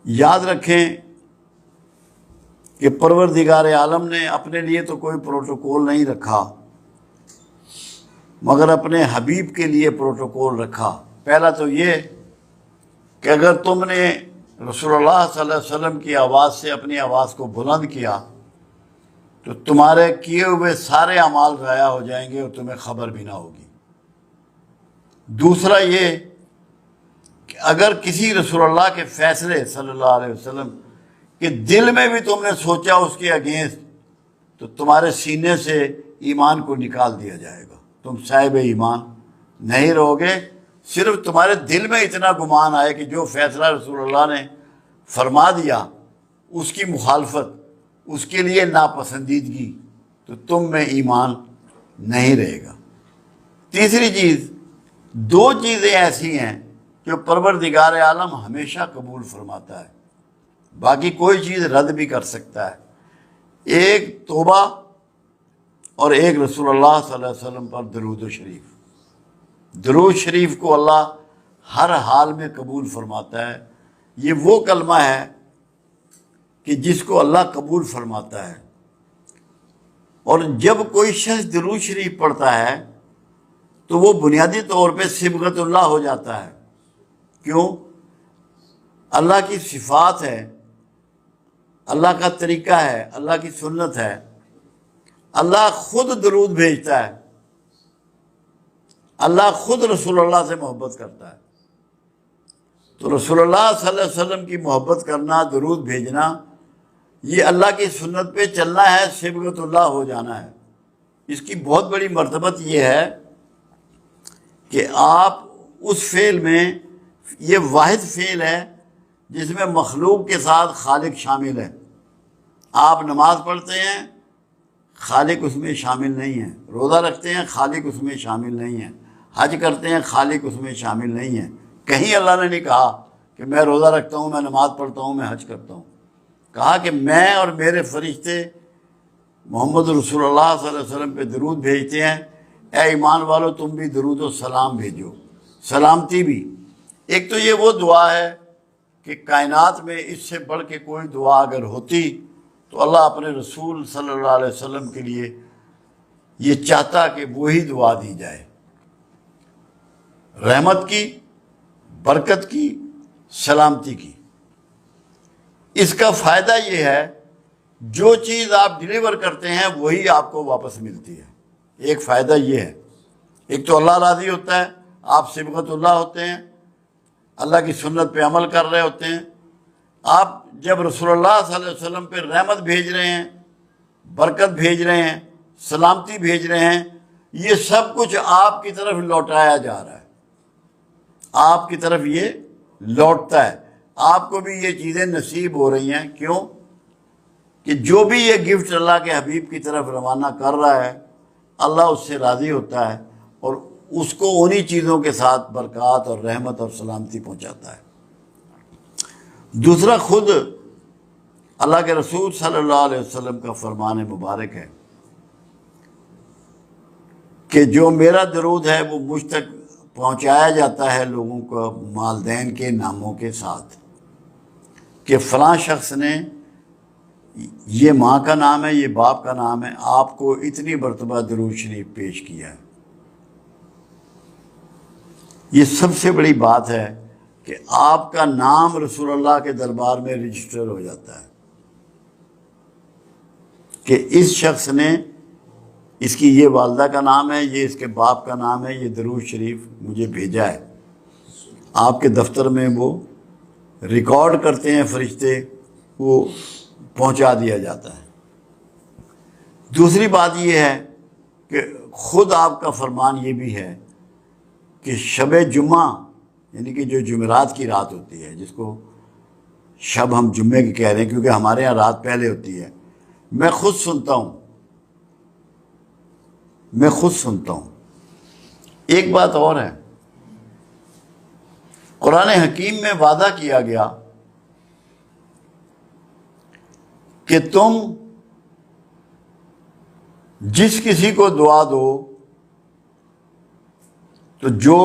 یاد رکھیں کہ پروردگار عالم نے اپنے لیے تو کوئی پروٹوکول نہیں رکھا، مگر اپنے حبیب کے لیے پروٹوکول رکھا۔ پہلا تو یہ کہ اگر تم نے رسول اللہ صلی اللہ علیہ وسلم کی آواز سے اپنی آواز کو بلند کیا تو تمہارے کیے ہوئے سارے اعمال ضائع ہو جائیں گے اور تمہیں خبر بھی نہ ہوگی۔ دوسرا یہ کہ اگر کسی رسول اللہ کے فیصلے صلی اللہ علیہ وسلم کہ دل میں بھی تم نے سوچا اس کے اگینسٹ، تو تمہارے سینے سے ایمان کو نکال دیا جائے گا، تم صاحب ایمان نہیں رہو گے۔ صرف تمہارے دل میں اتنا گمان آئے کہ جو فیصلہ رسول اللہ نے فرما دیا اس کی مخالفت، اس کے لیے ناپسندیدگی، تو تم میں ایمان نہیں رہے گا۔ تیسری چیز، دو چیزیں ایسی ہیں جو پروردگار عالم ہمیشہ قبول فرماتا ہے، باقی کوئی چیز رد بھی کر سکتا ہے۔ ایک توبہ اور ایک رسول اللہ صلی اللہ علیہ وسلم پر درود و شریف۔ درود شریف کو اللہ ہر حال میں قبول فرماتا ہے۔ یہ وہ کلمہ ہے کہ جس کو اللہ قبول فرماتا ہے، اور جب کوئی شخص درود شریف پڑھتا ہے تو وہ بنیادی طور پہ صبغت اللہ ہو جاتا ہے۔ کیوں؟ اللہ کی صفات ہے، اللہ کا طریقہ ہے، اللہ کی سنت ہے۔ اللہ خود درود بھیجتا ہے، اللہ خود رسول اللہ سے محبت کرتا ہے۔ تو رسول اللہ صلی اللہ علیہ وسلم کی محبت کرنا، درود بھیجنا، یہ اللہ کی سنت پہ چلنا ہے، صبغت اللہ ہو جانا ہے۔ اس کی بہت بڑی مرتبت یہ ہے کہ آپ اس فعل میں، یہ واحد فعل ہے جس میں مخلوق کے ساتھ خالق شامل ہے۔ آپ نماز پڑھتے ہیں، خالق اس میں شامل نہیں ہے۔ روزہ رکھتے ہیں، خالق اس میں شامل نہیں ہے۔ حج کرتے ہیں، خالق اس میں شامل نہیں ہے۔ کہیں اللہ نے نہیں کہا کہ میں روزہ رکھتا ہوں، میں نماز پڑھتا ہوں، میں حج کرتا ہوں۔ کہا کہ میں اور میرے فرشتے محمد رسول اللہ صلی اللہ علیہ وسلم پہ درود بھیجتے ہیں۔ اے ایمان والو، تم بھی درود و سلام بھیجو، سلامتی بھی۔ ایک تو یہ وہ دعا ہے کہ کائنات میں اس سے بڑھ کے کوئی دعا اگر ہوتی تو اللہ اپنے رسول صلی اللہ علیہ وسلم کے لیے یہ چاہتا کہ وہی دعا دی جائے، رحمت کی، برکت کی، سلامتی کی۔ اس کا فائدہ یہ ہے جو چیز آپ ڈیلیور کرتے ہیں وہی آپ کو واپس ملتی ہے۔ ایک فائدہ یہ ہے، ایک تو اللہ راضی ہوتا ہے، آپ صبغت اللہ ہوتے ہیں، اللہ کی سنت پہ عمل کر رہے ہوتے ہیں۔ آپ جب رسول اللہ صلی اللہ علیہ وسلم پہ رحمت بھیج رہے ہیں، برکت بھیج رہے ہیں، سلامتی بھیج رہے ہیں، یہ سب کچھ آپ کی طرف لوٹایا جا رہا ہے، آپ کی طرف یہ لوٹتا ہے۔ آپ کو بھی یہ چیزیں نصیب ہو رہی ہیں۔ کیوں؟ کہ جو بھی یہ گفٹ اللہ کے حبیب کی طرف روانہ کر رہا ہے، اللہ اس سے راضی ہوتا ہے اور اس کو انہی چیزوں کے ساتھ برکات اور رحمت اور سلامتی پہنچاتا ہے۔ دوسرا، خود اللہ کے رسول صلی اللہ علیہ وسلم کا فرمان مبارک ہے کہ جو میرا درود ہے وہ مجھ تک پہنچایا جاتا ہے لوگوں کو والدین کے ناموں کے ساتھ، کہ فلاں شخص نے، یہ ماں کا نام ہے، یہ باپ کا نام ہے، آپ کو اتنی مرتبہ درود شریف پیش کیا ہے۔ یہ سب سے بڑی بات ہے کہ آپ کا نام رسول اللہ کے دربار میں رجسٹر ہو جاتا ہے کہ اس شخص نے، اس کی یہ والدہ کا نام ہے، یہ اس کے باپ کا نام ہے، یہ درود شریف مجھے بھیجا ہے۔ آپ کے دفتر میں وہ ریکارڈ کرتے ہیں فرشتے، وہ پہنچا دیا جاتا ہے۔ دوسری بات یہ ہے کہ خود آپ کا فرمان یہ بھی ہے کہ شب جمعہ، یعنی کہ جو جمعرات کی رات ہوتی ہے، جس کو شب ہم جمعے کی کہہ رہے ہیں کیونکہ ہمارے یہاں رات پہلے ہوتی ہے، میں خود سنتا ہوں، میں خود سنتا ہوں۔ ایک بات اور ہے، قرآن حکیم میں وعدہ کیا گیا کہ تم جس کسی کو دعا دو تو جو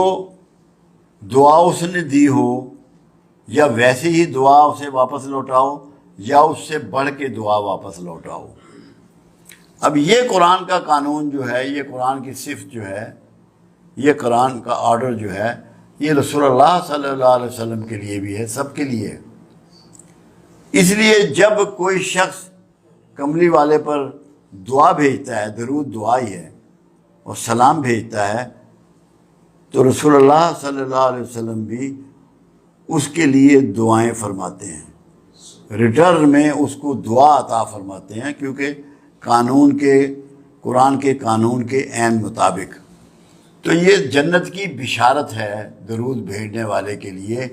دعا اس نے دی ہو یا ویسی ہی دعا اسے واپس لوٹاؤ یا اس سے بڑھ کے دعا واپس لوٹاؤ۔ اب یہ قرآن کا قانون جو ہے، یہ قرآن کی صفت جو ہے، یہ قرآن کا آرڈر جو ہے، یہ رسول اللہ صلی اللہ علیہ وسلم کے لیے بھی ہے، سب کے لیے ہے۔ اس لیے جب کوئی شخص کملی والے پر دعا بھیجتا ہے، درود دعا ہی ہے، اور سلام بھیجتا ہے، تو رسول اللہ صلی اللہ علیہ وسلم بھی اس کے لیے دعائیں فرماتے ہیں، ریٹرن میں اس کو دعا عطا فرماتے ہیں، کیونکہ قرآن کے قانون کے عین مطابق۔ تو یہ جنت کی بشارت ہے درود بھیجنے والے کے لیے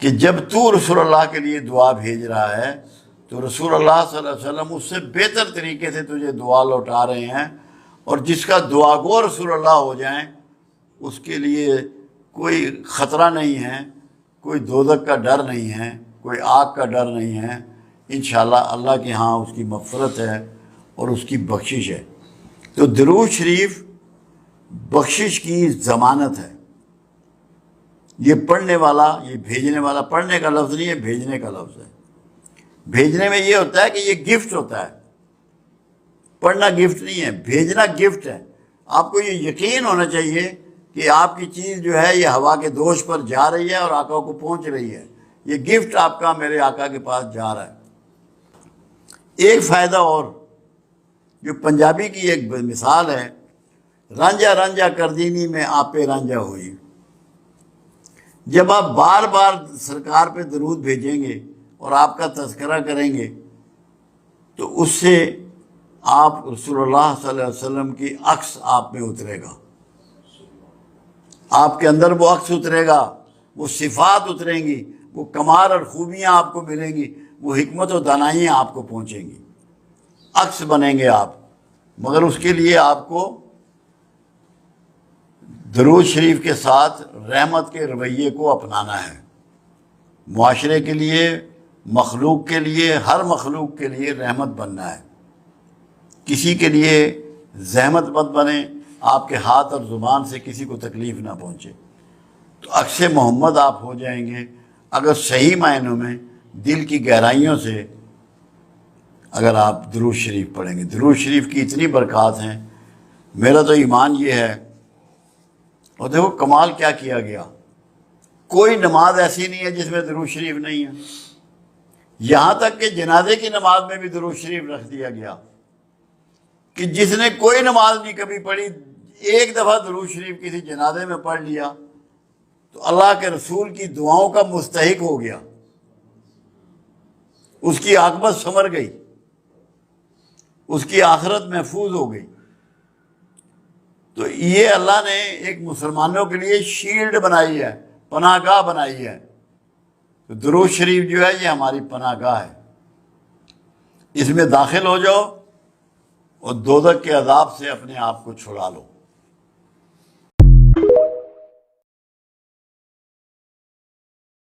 کہ جب تو رسول اللہ کے لیے دعا بھیج رہا ہے تو رسول اللہ صلی اللہ علیہ وسلم اس سے بہتر طریقے سے تجھے دعا لوٹا رہے ہیں، اور جس کا دعا گو رسول اللہ ہو جائیں اس کے لیے کوئی خطرہ نہیں ہے، کوئی دوزخ کا ڈر نہیں ہے، کوئی آگ کا ڈر نہیں ہے۔ انشاءاللہ اللہ کے ہاں اس کی مغفرت ہے اور اس کی بخشش ہے۔ تو درود شریف بخشش کی ضمانت ہے۔ یہ پڑھنے والا، یہ بھیجنے والا، پڑھنے کا لفظ نہیں ہے، بھیجنے کا لفظ ہے۔ بھیجنے میں یہ ہوتا ہے کہ یہ گفٹ ہوتا ہے، پڑھنا گفٹ نہیں ہے، بھیجنا گفٹ ہے۔ آپ کو یہ یقین ہونا چاہیے کہ آپ کی چیز جو ہے یہ ہوا کے دوش پر جا رہی ہے اور آقا کو پہنچ رہی ہے، یہ گفٹ آپ کا میرے آقا کے پاس جا رہا ہے۔ ایک فائدہ اور جو پنجابی کی ایک مثال ہے، رانجھا رانجھا کردینی میں آپے رانجھا ہوئی۔ جب آپ بار بار سرکار پہ درود بھیجیں گے اور آپ کا تذکرہ کریں گے تو اس سے آپ رسول اللہ صلی اللہ علیہ وسلم کی عکس آپ میں اترے گا، آپ کے اندر وہ عکس اترے گا، وہ صفات اتریں گی، وہ کمال اور خوبیاں آپ کو ملیں گی، وہ حکمت و دانائیاں آپ کو پہنچیں گی، عکس بنیں گے آپ۔ مگر اس کے لیے آپ کو درود شریف کے ساتھ رحمت کے رویے کو اپنانا ہے۔ معاشرے کے لیے، مخلوق کے لیے، ہر مخلوق کے لیے رحمت بننا ہے۔ کسی کے لیے زحمت مت بنے، آپ کے ہاتھ اور زبان سے کسی کو تکلیف نہ پہنچے۔ تو عکس محمد آپ ہو جائیں گے اگر صحیح معنوں میں دل کی گہرائیوں سے اگر آپ درود شریف پڑھیں گے۔ درود شریف کی اتنی برکات ہیں، میرا تو ایمان یہ ہے۔ اور دیکھو کمال کیا کیا گیا، کوئی نماز ایسی نہیں ہے جس میں درود شریف نہیں ہے، یہاں تک کہ جنازے کی نماز میں بھی درود شریف رکھ دیا گیا کہ جس نے کوئی نماز نہیں کبھی پڑھی، ایک دفعہ درود شریف کسی جنازے میں پڑھ لیا تو اللہ کے رسول کی دعاؤں کا مستحق ہو گیا، اس کی عاقبت سنور گئی، اس کی آخرت محفوظ ہو گئی۔ تو یہ اللہ نے ایک مسلمانوں کے لیے شیلڈ بنائی ہے، پناہ گاہ بنائی ہے۔ تو درود شریف جو ہے یہ ہماری پناہ گاہ ہے، اس میں داخل ہو جاؤ اور دوزخ کے عذاب سے اپنے آپ کو چھڑا لو۔